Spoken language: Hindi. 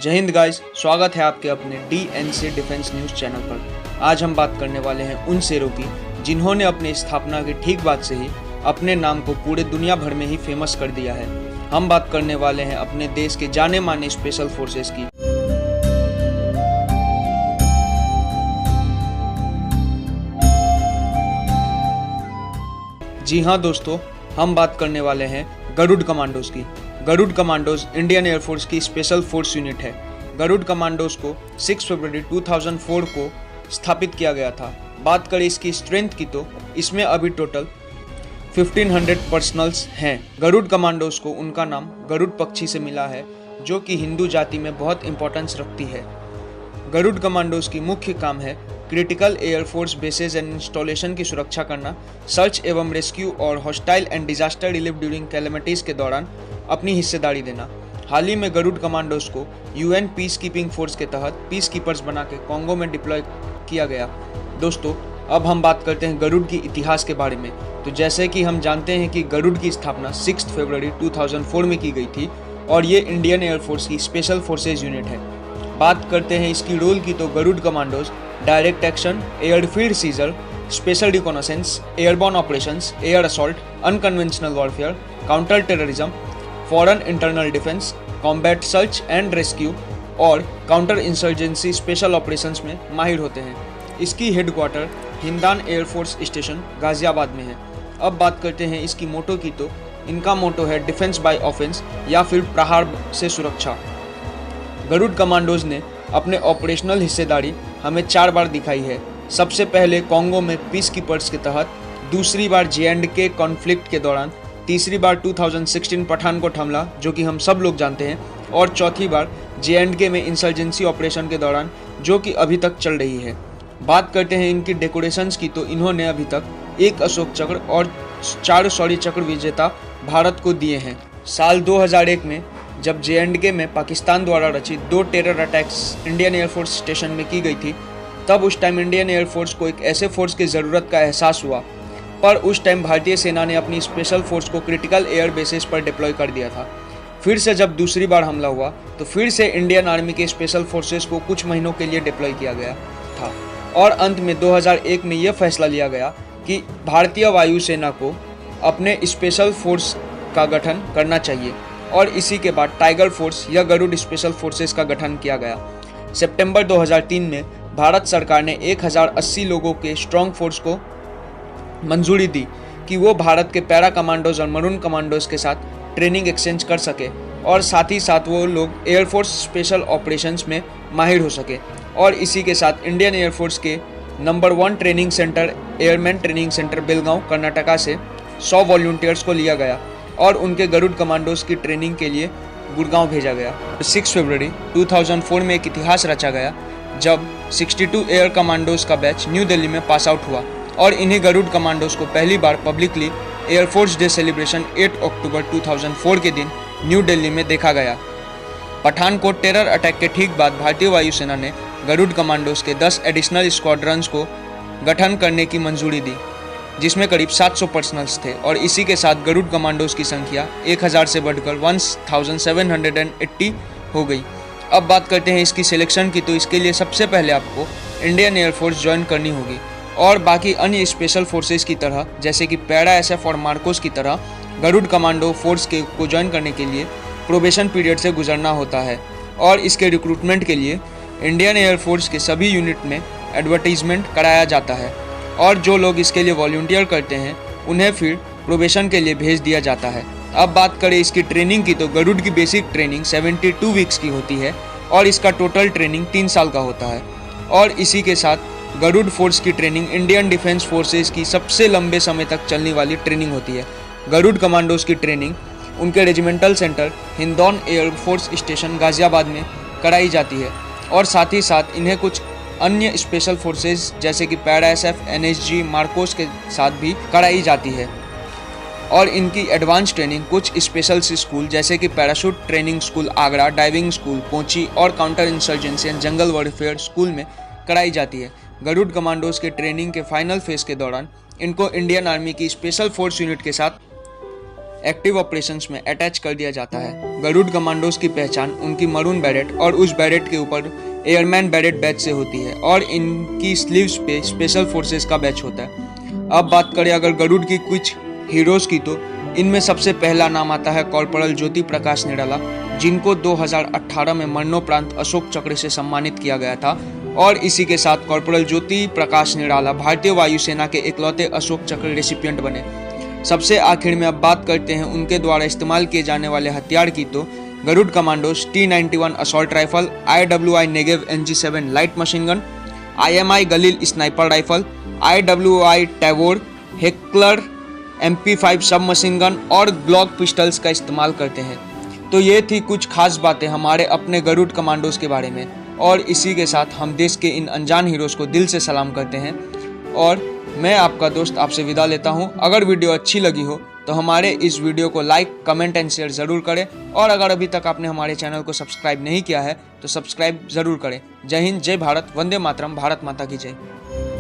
जय हिंद गाइस, स्वागत है आपके अपने DNC डिफेंस न्यूज़ चैनल पर। आज हम बात करने वाले हैं उन शेरों की जिन्होंने अपनी स्थापना की ठीक बाद से ही अपने नाम को पूरे दुनिया भर में ही फेमस कर दिया है। हम बात करने वाले हैं अपने देश के जाने माने स्पेशल फोर्सेस की। जी हाँ दोस्तों, हम बात करने वाले हैं गरुड़ कमांडोज की। गरुड़ कमांडोज इंडियन एयरफोर्स की स्पेशल फोर्स यूनिट है। गरुड़ कमांडोज को 6 फरवरी 2004 को स्थापित किया गया था। बात करें इसकी स्ट्रेंथ की तो इसमें अभी टोटल 1500 पर्सनल्स हैं। गरुड़ कमांडोज को उनका नाम गरुड़ पक्षी से मिला है, जो कि हिंदू जाति में बहुत इंपॉर्टेंस रखती है। गरुड़ कमांडोज की मुख्य काम है critical air force bases and installation की सुरक्षा करना, सर्च एवं रेस्क्यू और hostile and disaster relief during calamities के दौरान अपनी हिस्सेदारी देना। हाल ही में गरुड़ कमांडोज को UN पीस कीपिंग फोर्स के तहत पीस कीपर्स बना के कॉन्गो में डिप्लॉय किया गया। दोस्तों, अब हम बात करते हैं गरुड़ की इतिहास के बारे में। तो जैसे कि हम जानते हैं कि गरुड़ की स्थापना 6 फरवरी 2004 में की गई थी और ये इंडियन एयरफोर्स की स्पेशल फोर्सेज यूनिट है। बात करते हैं इसकी रोल की तो Garud commandos direct action, airfield seizure, special reconnaissance, airborne operations, air assault, unconventional warfare, counter terrorism, foreign internal defence, combat search and rescue और काउंटर इंसर्जेंसी स्पेशल ऑपरेशंस में माहिर होते हैं। इसकी headquarter Hindan air force station Ghaziabad में है। अब बात करते हैं इसकी मोटो की तो इनका मोटो है डिफेंस बाय ऑफेंस या फिर प्रहार से सुरक्षा। गरुड़ कमांडोज ने अपने ऑपरेशनल हिस्सेदारी हमें 4 बार दिखाई है। सबसे पहले कॉन्गो में पीस कीपर्स के तहत, दूसरी बार J&K कॉन्फ्लिक्ट के दौरान, तीसरी बार 2016 पठानकोट हमला जो कि हम सब लोग जानते हैं, और चौथी बार J&K में इंसर्जेंसी ऑपरेशन के दौरान जो कि अभी तक चल रही है। बात करते हैं इनकी डेकोरेशंस की तो इन्होंने अभी तक 1 अशोक चक्र और 4 शौर्य चक्र विजेता भारत को दिए हैं। साल 2001 में जब J&K में पाकिस्तान द्वारा रचित 2 terror attacks Indian air force station में की गई थी, तब उस टाइम इंडियन एयरफोर्स को एक ऐसे फोर्स की ज़रूरत का एहसास हुआ, पर उस टाइम भारतीय सेना ने अपनी स्पेशल फोर्स को क्रिटिकल एयर बेसिस पर डिप्लॉय कर दिया था। फिर से जब दूसरी बार हमला हुआ तो फिर से इंडियन आर्मी के स्पेशल फोर्सेस को कुछ महीनों के लिए डिप्लॉय किया गया था और अंत में 2001 में यह फैसला लिया गया कि भारतीय वायुसेना को अपने स्पेशल फोर्स का गठन करना चाहिए और इसी के बाद टाइगर फोर्स या गरुड़ स्पेशल फोर्सेस का गठन किया गया। सितंबर 2003 में भारत सरकार ने 1080 लोगों के स्ट्रॉन्ग फोर्स को मंजूरी दी कि वो भारत के पैरा कमांडोज और मरून कमांडोज के साथ ट्रेनिंग एक्सचेंज कर सके और साथ ही साथ वो लोग एयरफोर्स स्पेशल ऑपरेशंस में माहिर हो सके। और इसी के साथ इंडियन एयरफोर्स के number 1 training centre airman training centre Belgaum Karnataka से 100 वॉलंटियर्स को लिया गया और उनके गरुड़ कमांडोज की ट्रेनिंग के लिए गुड़गांव भेजा गया। 6 फरवरी 2004 में एक इतिहास रचा गया जब 62 एयर कमांडोज का बैच न्यू दिल्ली में पास आउट हुआ और इन्हीं गरुड़ कमांडोज को पहली बार पब्लिकली एयरफोर्स डे सेलिब्रेशन 8 अक्टूबर 2004 के दिन न्यू दिल्ली में देखा गया। पठानकोट टेरर अटैक के ठीक बाद भारतीय वायुसेना ने गरुड़ कमांडोज के 10 एडिशनल स्क्वाड्रंस को गठन करने की मंजूरी दी, जिसमें करीब 700 पर्सनल्स थे और इसी के साथ गरुड़ कमांडोज की संख्या 1000 से बढ़कर 1780 हो गई। अब बात करते हैं इसकी सिलेक्शन की तो इसके लिए सबसे पहले आपको इंडियन एयरफोर्स ज्वाइन करनी होगी और बाकी अन्य स्पेशल फोर्सेस की तरह जैसे कि पैरा SF और मार्कोस की तरह गरुड़ कमांडो फोर्स को ज्वाइन करने के लिए प्रोबेशन पीरियड से गुजरना होता है और इसके रिक्रूटमेंट के लिए इंडियन एयरफोर्स के सभी यूनिट में एडवर्टीजमेंट कराया जाता है और जो लोग इसके लिए वॉलंटियर करते हैं उन्हें फिर प्रोबेशन के लिए भेज दिया जाता है। अब बात करें इसकी ट्रेनिंग की तो गरुड़ की बेसिक ट्रेनिंग 72 वीक्स की होती है और इसका टोटल ट्रेनिंग 3 साल का होता है और इसी के साथ गरुड़ फोर्स की ट्रेनिंग इंडियन डिफेंस फोर्सेस की सबसे लंबे समय तक चलने वाली ट्रेनिंग होती है। गरुड़ कमांडोज की ट्रेनिंग उनके regimental centre Hindon air force station Ghaziabad में कराई जाती है और साथ ही साथ इन्हें कुछ अन्य स्पेशल फोर्सेस जैसे कि पैरा SF, NSG, मार्कोस के साथ भी कराई जाती है और इनकी एडवांस ट्रेनिंग कुछ स्पेशल स्कूल जैसे कि parachute training school Agra, diving school Kochi और counter insurgency and jungle warfare school में कराई जाती है। गरुड़ कमांडोज के ट्रेनिंग के फाइनल फेज के दौरान इनको इंडियन आर्मी की स्पेशल फोर्स यूनिट के साथ एक्टिव ऑपरेशंस में अटैच कर दिया जाता है। गरुड़ कमांडोज की पहचान उनकी मरून बैरेट और उस बैरेट के ऊपर एयरमैन बैरेट बैच से होती है और इनकी स्लीव्स पे स्पेशल फोर्सेस का बैच होता है। अब बात करें अगर गरुड़ की कुछ हीरोज की, तो इनमें सबसे पहला नाम आता है कॉर्पोरल ज्योति प्रकाश निराला, जिनको 2018 में मरणोपरांत अशोक चक्र से सम्मानित किया गया था। और इसी के साथ कॉर्पोरल ज्योति प्रकाश निराला भारतीय वायुसेना के इकलौते अशोक चक्र रेसिपिएंट बने। सबसे आखिर में अब बात करते हैं उनके द्वारा इस्तेमाल किए जाने वाले हथियार की, तो Garud commandos T-91 assault rifle, IWI Negev NG7 light machine gun, IMI Galil sniper rifle, IWI Tavor, Heckler MP5 sub machine gun और ग्लॉक पिस्टल्स का इस्तेमाल करते हैं। तो ये थी कुछ खास बातें हमारे अपने गरुड़ कमांडोज के बारे में, और इसी के साथ हम देश के इन अनजान हीरोज़ को दिल से सलाम करते हैं। और मैं आपका दोस्त आपसे विदा लेता हूं। अगर वीडियो अच्छी लगी हो तो हमारे इस वीडियो को लाइक, कमेंट एंड शेयर ज़रूर करें, और अगर अभी तक आपने हमारे चैनल को सब्सक्राइब नहीं किया है तो सब्सक्राइब ज़रूर करें। जय हिंद, जय भारत, वंदे मातरम, भारत माता की जय।